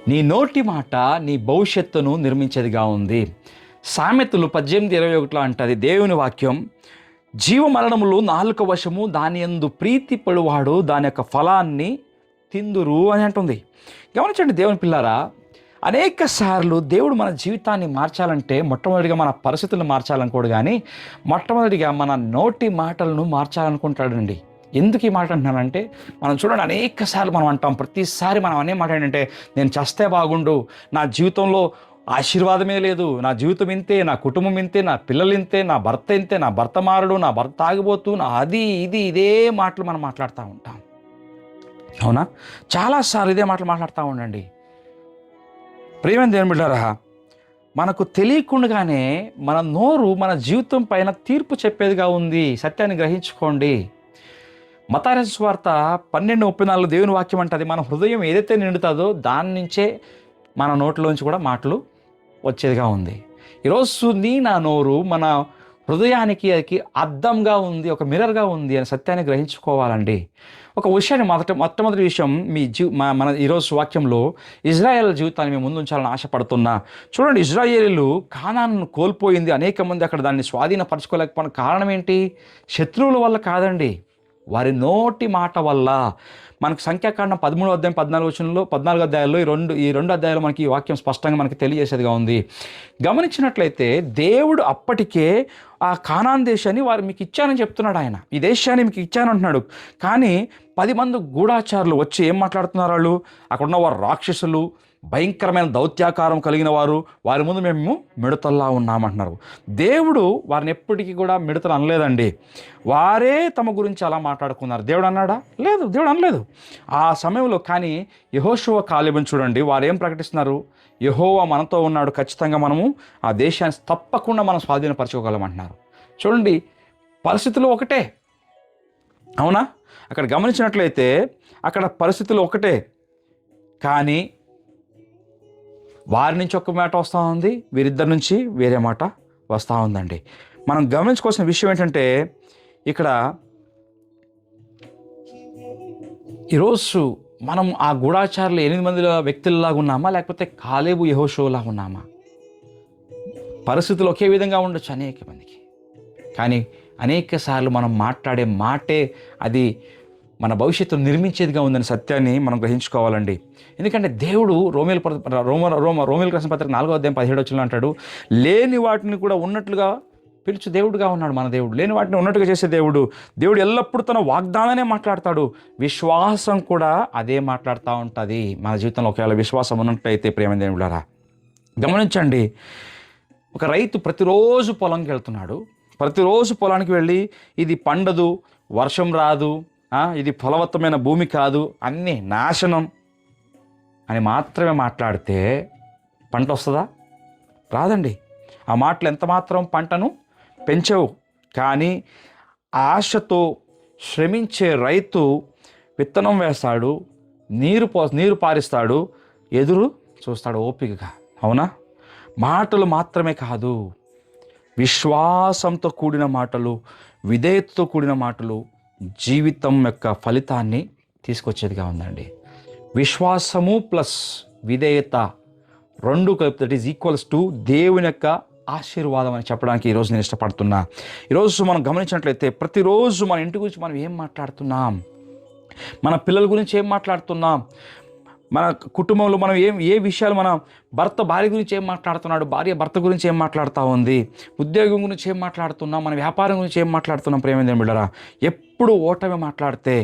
నీ నోటి మాట నీ భవిష్యత్తును నిర్మించేదిగా ఉంది. సామెతలు 18:21 అంటది దేవుని వాక్యం, జీవమరణములు నాలుక వశము, దాని యందు ప్రీతి పడువాడు దాని యొక్క ఫలాన్ని తిందురు అని అంటుంది. గమనించండి దేవుని పిల్లారా, అనేక సార్లు దేవుడు మన జీవితాన్ని మార్చాలంటే మొట్టమొదటిగా మన పరిస్థితులను మార్చాలనుకోడు, కానీ మొట్టమొదటిగా మన నోటి మాటలను మార్చాలనుకుంటాడండి. ఎందుకు ఈ మాట అంటున్నానంటే, మనం చూడండి అనేక సార్లు మనం అంటాం, ప్రతిసారి మనం అనే మాట ఏంటంటే, నేను చస్తే బాగుండు, నా జీవితంలో ఆశీర్వాదమే లేదు, నా జీవితం ఇంతే, నా కుటుంబం ఇంతే, నా పిల్లలు ఇంతే, నా భర్త ఇంతే, నా భర్త మారడు, నా భర్త తాగిపోతూ, నా అది ఇది ఇదే మాటలు మనం మాట్లాడుతూ ఉంటాం. అవునా? చాలాసార్లు ఇదే మాటలు మాట్లాడుతూ ఉండండి. ప్రియమైన దేవుని బిడ్డలారా, మనకు తెలియకుండానే మన నోరు మన జీవితం పైన తీర్పు చెప్పేదిగా ఉంది. సత్యాన్ని గ్రహించుకోండి. మత్తయి సువార్త 12:34 దేవుని వాక్యం అంటది, మన హృదయం ఏదైతే నిండుతుందో దాని నుంచే మన నోట్లోంచి కూడా మాటలు వచ్చేదిగా ఉంది. ఈరోజు నా నోరు మన హృదయానికి అది అద్దంగా ఉంది, ఒక మిర్రర్గా ఉంది అని సత్యాన్ని గ్రహించుకోవాలండి. ఒక విషయాన్ని మొట్టమొదటి విషయం మన ఈరోజు వాక్యంలో ఇజ్రాయేల్ జీవితాన్ని మేము ముందు ఉంచాలని ఆశపడుతున్నా. చూడండి, ఇజ్రాయేలీలు కానాను కోల్పోయింది, అనేక మంది అక్కడ దాన్ని స్వాధీనపరచుకోలేకపోయిన కారణం ఏంటి? శత్రువుల వల్ల కాదండి, వారి నోటి మాట వల్ల. మనకు సంఖ్యాకాండం 13:14 అధ్యాయాల్లో ఈ రెండు అధ్యాయాలు మనకి ఈ వాక్యం స్పష్టంగా మనకి తెలియజేసేదిగా ఉంది. గమనించినట్లయితే దేవుడు అప్పటికే ఆ కానాన్ దేశాన్ని వారు మీకు ఇచ్చానని చెప్తున్నాడు. ఆయన ఈ దేశాన్ని మీకు ఇచ్చాను అంటున్నాడు. కానీ 10 మంది గూఢాచారులు వచ్చి ఏం మాట్లాడుతున్నారు? వాళ్ళు అక్కడున్న వారు రాక్షసులు, భయంకరమైన దౌత్యాకారం కలిగిన వారు, వారి ముందు మేము మిడతల్లా ఉన్నామంటున్నారు. దేవుడు వారిని ఎప్పటికీ కూడా మిడతలు అనలేదండి. వారే తమ గురించి అలా మాట్లాడుకున్నారు. దేవుడు అన్నాడా? లేదు, దేవుడు అనలేదు ఆ సమయంలో. కానీ యెహోషువ కాలేబుని చూడండి, వారు ఏం ప్రకటిస్తున్నారు? యెహోవా మనతో ఉన్నాడు, ఖచ్చితంగా మనము ఆ దేశాన్ని తప్పకుండా మనం స్వాధీనపరచుకోగలమంటున్నారు. చూడండి, పరిస్థితులు ఒకటే. అవునా? అక్కడ గమనించినట్లయితే అక్కడ పరిస్థితులు ఒకటే, కానీ వారి నుంచి ఒక మాట వస్తూ ఉంది, వీరిద్దరి నుంచి వేరే మాట వస్తూ ఉందండి. మనం గమనించుకోవాల్సిన విషయం ఏంటంటే, ఇక్కడ ఈరోజు మనం ఆ గూఢాచారులు 8 మంది వ్యక్తుల్లాగా ఉన్నామా, లేకపోతే కాలేబు యెహోషువలాగా ఉన్నామా? పరిస్థితులు ఒకే విధంగా ఉండొచ్చు అనేక మందికి, కానీ అనేక సార్లు మనం మాట్లాడే మాటే అది మన భవిష్యత్తును నిర్మించేదిగా ఉందని సత్యాన్ని మనం గ్రహించుకోవాలండి. ఎందుకంటే దేవుడు రోమీయులకు రాసిన పత్రిక 4:17 అంటాడు, లేని వాటిని కూడా ఉన్నట్లుగా పిలుచు దేవుడుగా ఉన్నాడు మన దేవుడు. లేని వాటిని ఉన్నట్టుగా చేసే దేవుడు. దేవుడు ఎల్లప్పుడూ తన వాగ్దానానే మాట్లాడతాడు. విశ్వాసం కూడా అదే మాట్లాడుతూ ఉంటుంది. మన జీవితంలో ఒకవేళ విశ్వాసం ఉన్నట్లయితే ప్రియమైన దేవుడారా, గమనించండి, ఒక రైతు ప్రతిరోజు పొలంకి వెళ్తున్నాడు. ప్రతిరోజు పొలానికి వెళ్ళి ఇది పండదు, వర్షం రాదు, ఇది ఫలవత్తమైన భూమి కాదు, అన్నీ నాశనం అని మాత్రమే మాట్లాడితే పంట వస్తుందా? రాదండి. ఆ మాటలు ఎంత మాత్రం పంటను పెంచవు. కానీ ఆశతో శ్రమించే రైతు విత్తనం వేస్తాడు, నీరు పారిస్తాడు, ఎదురు చూస్తాడు ఓపికగా. అవునా? మాటలు మాత్రమే కాదు, విశ్వాసంతో కూడిన మాటలు, విధేయతతో కూడిన మాటలు జీవితం యొక్క ఫలితాన్ని తీసుకొచ్చేదిగా ఉందండి. విశ్వాసము ప్లస్ విధేయత రెండు కలిపి దట్ ఈజ్ ఈక్వల్స్ టు దేవుని యొక్క ఆశీర్వాదం అని చెప్పడానికి ఈరోజు నేను ఇష్టపడుతున్నా. ఈరోజు మనం గమనించినట్లయితే ప్రతిరోజు మన ఇంటి గురించి మనం ఏం మాట్లాడుతున్నాం, మన పిల్లల గురించి ఏం మాట్లాడుతున్నాం, మన కుటుంబంలో మనం ఏ విషయాలు, మన భార్య గురించి ఏం మాట్లాడుతున్నాడు, భార్య భర్త గురించి ఏం మాట్లాడుతూ ఉంది, ఉద్యోగం గురించి ఏం మాట్లాడుతున్నాం, మన వ్యాపారం గురించి ఏం మాట్లాడుతున్నాం. ప్రియమైన బిడ్డలారా, ఎప్పుడు ఓటమి మాట్లాడితే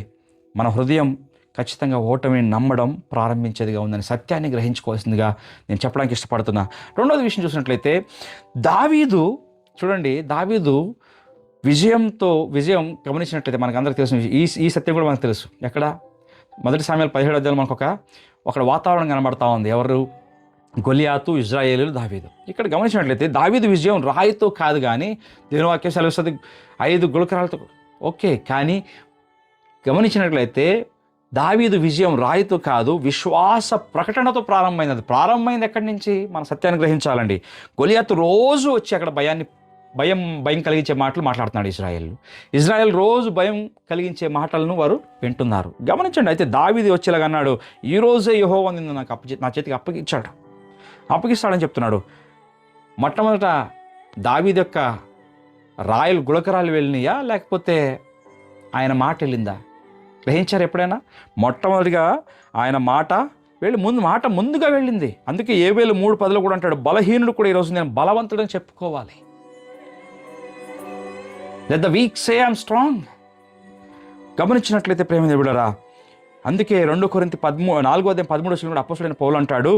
మన హృదయం ఖచ్చితంగా ఓటమిని నమ్మడం ప్రారంభించేదిగా ఉందని సత్యాన్ని గ్రహించుకోవాల్సిందిగా నేను చెప్పడానికి ఇష్టపడుతున్నా. రెండోది విషయం చూసినట్లయితే దావీదు విజయం గమనించినట్లయితే మనకు అందరికీ తెలిసిన ఈ సత్యం కూడా మనకు తెలుసు. ఎక్కడ? 1 సామ్యుయేలు 17 అధ్యాయంలో మనకు ఒక వాతావరణం కనబడతా ఉంది. ఎవరు? గొలియాతు, ఇజ్రాయేలీలు, దావీదు. ఇక్కడ గమనించినట్లయితే దావీదు విజయం రాయితో కాదు, కానీ దేవుని వాక్యం సెలవిస్తుంది 5 గులకరాలతో. ఓకే, కానీ గమనించినట్లయితే దావీదు విజయం రాయితో కాదు, విశ్వాస ప్రకటనతో ప్రారంభమైంది. అది ప్రారంభమైంది ఎక్కడి నుంచి? మన సత్యాన్ని గ్రహించాలండి. గొలియాతు రోజు వచ్చి అక్కడ భయాన్ని భయం కలిగించే మాటలు మాట్లాడుతున్నాడు ఇజ్రాయెల్ రోజు భయం కలిగించే మాటలను వారు వింటున్నారు. గమనించండి. అయితే దావీదు వచ్చేలాగా అన్నాడు, ఈరోజే యెహోవా నిన్ను నా చేతికి అప్పగిస్తాడని చెప్తున్నాడు. మొట్టమొదట దావీదు యొక్క రాయలు గుళకరాలు వెళ్ళినాయా, లేకపోతే ఆయన మాట వెళ్ళిందా? గ్రహించారు ఎప్పుడైనా? మొట్టమొదటిగా ఆయన మాట ముందుగా వెళ్ళింది. అందుకే యోవేలు 3:10 కూడా అంటాడు, బలహీనుడు కూడా ఈరోజు నేను బలవంతుడని చెప్పుకోవాలి. Let the week say I'm strong. గమనించినట్లయితే ప్రేమ దేవుడరా, అందుకే 2 కొరింథీ 4:13 అపోస్తలుడైన పౌలు అంటాడు,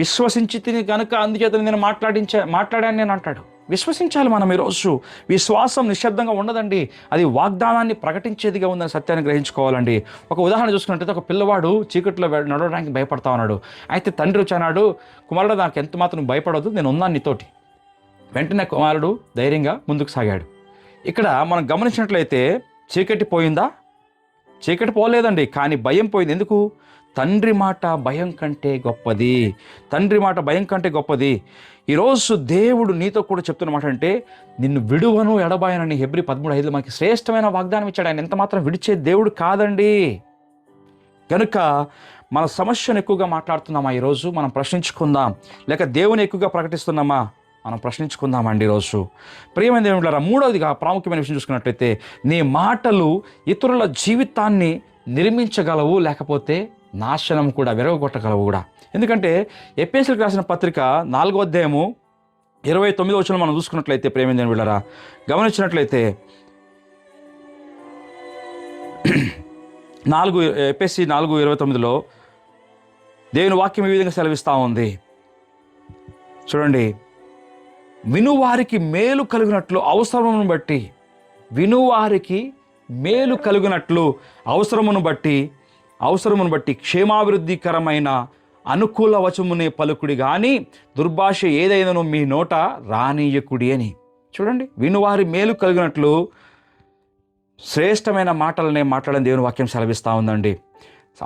విశ్వసించి తిని కనుక అందుచేత నేను మాట్లాడాను నేను అంటాడు. విశ్వసించాలి మనం. ఈరోజు విశ్వాసం నిశ్శబ్దంగా ఉండదండి, అది వాగ్దానాన్ని ప్రకటించేదిగా ఉందని సత్యాన్ని గ్రహించుకోవాలండి. ఒక ఉదాహరణ చూసుకున్నట్లయితే, ఒక పిల్లవాడు చీకట్లో నడవడానికి భయపడతా ఉన్నాడు. అయితే తండ్రి వచ్చి అన్నాడు, కుమారుడు నాకు ఎంత మాత్రం భయపడదు, నేను ఉన్నాను నీతోటి. వెంటనే కుమారుడు ధైర్యంగా ముందుకు సాగాడు. ఇక్కడ మనం గమనించినట్లయితే చీకటి పోయిందా? చీకటి పోలేదండి, కానీ భయం పోయింది. ఎందుకు? తండ్రి మాట భయం కంటే గొప్పది. తండ్రి మాట భయం కంటే గొప్పది. ఈరోజు దేవుడు నీతో కూడా చెప్తున్న మాట అంటే, నిన్ను విడువను ఎడబాయనని హెబ్రీ 13:5 మనకి శ్రేష్టమైన వాగ్దానం ఇచ్చాడు. ఆయన ఎంత మాత్రం విడిచే దేవుడు కాదండి. కనుక మన సమస్యను ఎక్కువగా మాట్లాడుతున్నామా ఈరోజు? మనం ప్రశ్నించుకుందాం. లేక దేవుని ఎక్కువగా ప్రకటిస్తున్నామా? మనం ప్రశ్నించుకుందామండి ఈరోజు. ప్రియమైన దేవుళ్ళారా, మూడవదిగా ప్రాముఖ్యమైన విషయం చూసుకున్నట్లయితే, నీ మాటలు ఇతరుల జీవితాన్ని నిర్మించగలవు, లేకపోతే నాశనం కూడా, విరగొట్టగలవు కూడా. ఎందుకంటే ఎఫెసీయులకు రాసిన పత్రిక 4:29 మనం చూసుకున్నట్లయితే, ప్రియమైన దేవుళ్ళారా, గమనించినట్లయితే ఎఫెసీ 4:29 దేవుని వాక్యం ఈ విధంగా సెలవిస్తూ ఉంది. చూడండి, వినువారికి మేలు కలిగినట్లు అవసరమును బట్టి, వినువారికి మేలు కలిగినట్లు అవసరమును బట్టి క్షేమాభివృద్ధికరమైన అనుకూల వచమునే పలుకుడి కానీ దుర్భాష ఏదైనాను మీ నోట రానీయకుడి అని. చూడండి, వినువారి మేలు కలిగినట్లు శ్రేష్టమైన మాటలనే మాట్లాడని దేవుని వాక్యం సెలవిస్తూ ఉందండి.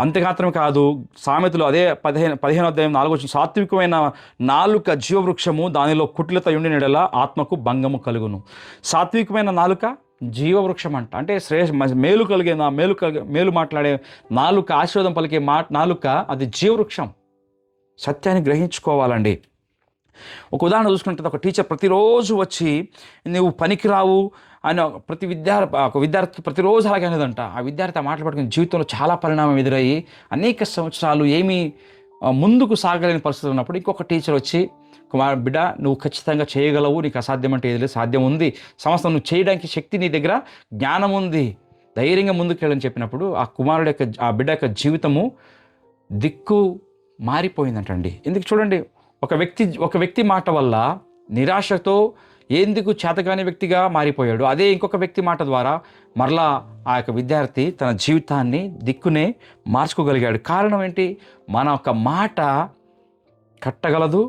అంతేమాత్రమే కాదు, సామెతలు అదే 15:4 సాత్వికమైన నాలుక జీవవృక్షము, దానిలో కుటిలత ఉండిన యెడల ఆత్మకు భంగము కలుగును. సాత్వికమైన నాలుక జీవవృక్షం అంటే మేలు మాట్లాడే నాలుక, ఆశీర్వాదం పలికే నాలుక, అది జీవవృక్షం. సత్యాన్ని గ్రహించుకోవాలండి. ఒక ఉదాహరణ చూసుకుంటే, ఒక టీచర్ ప్రతిరోజు వచ్చి నువ్వు పనికిరావు అని ఒక విద్యార్థి ప్రతిరోజు అలాగే అనేదంట. ఆ విద్యార్థి ఆ మాటలు పట్టుకుని జీవితంలో చాలా పరిణామం ఎదురయ్యి అనేక సంవత్సరాలు ఏమీ ముందుకు సాగలేని పరిస్థితులు ఉన్నప్పుడు ఇంకొక టీచర్ వచ్చి, బిడ్డ నువ్వు ఖచ్చితంగా చేయగలవు, నీకు అసాధ్యం అంటే ఏది లేదు, సాధ్యం ఉంది, సంస్థ నువ్వు చేయడానికి శక్తి నీ దగ్గర, జ్ఞానం ఉంది, ధైర్యంగా ముందుకు వెళ్ళని చెప్పినప్పుడు ఆ బిడ్డ యొక్క జీవితము దిక్కు మారిపోయిందంటండి. ఎందుకు? చూడండి, ఒక వ్యక్తి మాట వల్ల నిరాశతో ఎందుకు చేతగాని వ్యక్తిగా మారిపోయాడు. అదే ఇంకొక వ్యక్తి మాట ద్వారా మరలా ఆ యొక్క విద్యార్థి తన జీవితాన్ని దిక్కునే మార్చుకోగలిగాడు. కారణం ఏంటి? మన ఒక మాట కట్టగలదు,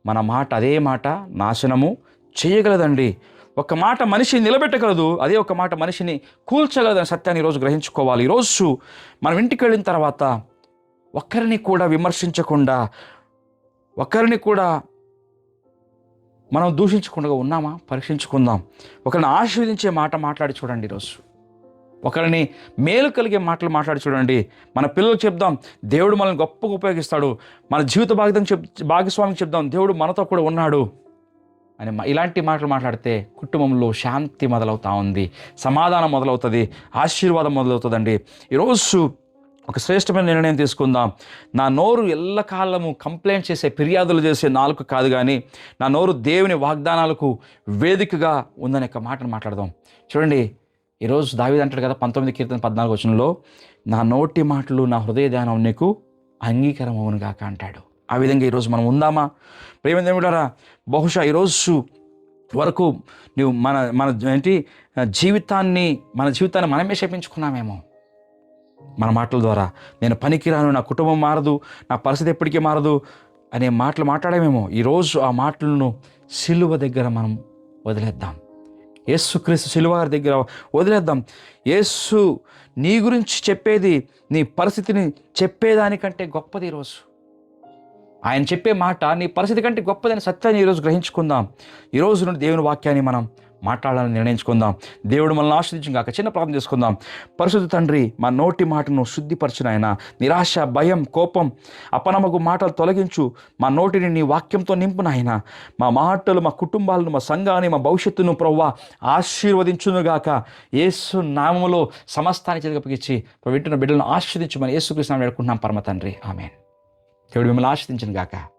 మన మాట అదే మాట నాశనము చేయగలదండి. ఒక మాట మనిషిని నిలబెట్టగలదు, అదే ఒక మాట మనిషిని కూల్చగలదని సత్యాన్ని ఈరోజు గ్రహించుకోవాలి. ఈరోజు మనం ఇంటికి వెళ్ళిన తర్వాత ఒక్కరిని కూడా విమర్శించకుండా, ఒక్కరిని కూడా మనం దూషించకుండా ఉన్నామా? పరీక్షించుకుందాం. ఒకరిని ఆశీర్వదించే మాట మాట్లాడి చూడండి. ఈరోజు ఒకరిని మేలు కలిగే మాటలు మాట్లాడి చూడండి. మన పిల్లలకు చెప్దాం, దేవుడు మనల్ని గొప్పగా ఉపయోగిస్తాడు. మన జీవిత భాగస్వామికి చెప్దాం, దేవుడు మనతో కూడా ఉన్నాడు అని. ఇలాంటి మాటలు మాట్లాడితే కుటుంబంలో శాంతి మొదలవుతూ ఉంది, సమాధానం మొదలవుతుంది, ఆశీర్వాదం మొదలవుతుందండి. ఈరోజు ఒక శ్రేష్టమైన నిర్ణయం తీసుకుందాం. నా నోరు ఎల్లకాలము కంప్లైంట్ చేసే, ఫిర్యాదులు చేసే నాలుక కాదు, కానీ నా నోరు దేవుని వాగ్దానాలకు వేదికగా ఉందనే ఒక మాటను మాట్లాడదాం. చూడండి, ఈరోజు దావీదు అంటాడు కదా 19:14 నా నోటి మాటలు, నా హృదయ ధ్యానం నీకు అంగీకారం అవును గాక అంటాడు. ఆ విధంగా ఈరోజు మనం ఉందామా? ప్రేమ దేవుడారా, బహుశా ఈరోజు వరకు నువ్వు మన జీవితాన్ని మనమే శపించుకున్నామేమో మన మాటల ద్వారా. నేను పనికిరాను, నా కుటుంబం మారదు, నా పరిస్థితి ఎప్పటికీ మారదు అనే మాటలు మాట్లాడేమేమో. ఈరోజు ఆ మాటలను సిలువ దగ్గర మనం వదిలేద్దాం. యేసుక్రీస్తు సిలువ దగ్గర వదిలేద్దాం. యేసు నీ గురించి చెప్పేది, నీ పరిస్థితిని చెప్పేదానికంటే గొప్పది. ఈరోజు ఆయన చెప్పే మాట నీ పరిస్థితి కంటే గొప్పదని సత్యాన్ని ఈరోజు గ్రహించుకుందాం. ఈరోజు నుండి దేవుని వాక్యాన్ని మనం మాట్లాడాలని నిర్ణయించుకుందాం. దేవుడు మనల్ని ఆశ్రయించు గాక. చిన్న ప్రార్థన చేసుకుందాం. పరిశుద్ధ తండ్రి, మా నోటి మాటను శుద్ధిపరచు నాయనా. నిరాశ, భయం, కోపం, అపనమ్మకు మాటలు తొలగించు. మా నోటిని నీ వాక్యంతో నింపు నాయనా. మా మాటలు మా కుటుంబాలను, మా సంఘాన్ని, మా భవిష్యత్తును ప్రభువా ఆశీర్వదించునుగాక. యేసు నామములో సమస్తాన్ని చెదగపగిచ్చి వింటున్న బిడ్డలను ఆశీర్వదించమని యేసుకృష్ణ వేడుకుంటున్నాం పరమ తండ్రి. ఆమేన్. దేవుడు మిమ్మల్ని ఆశీర్వదించును గాక.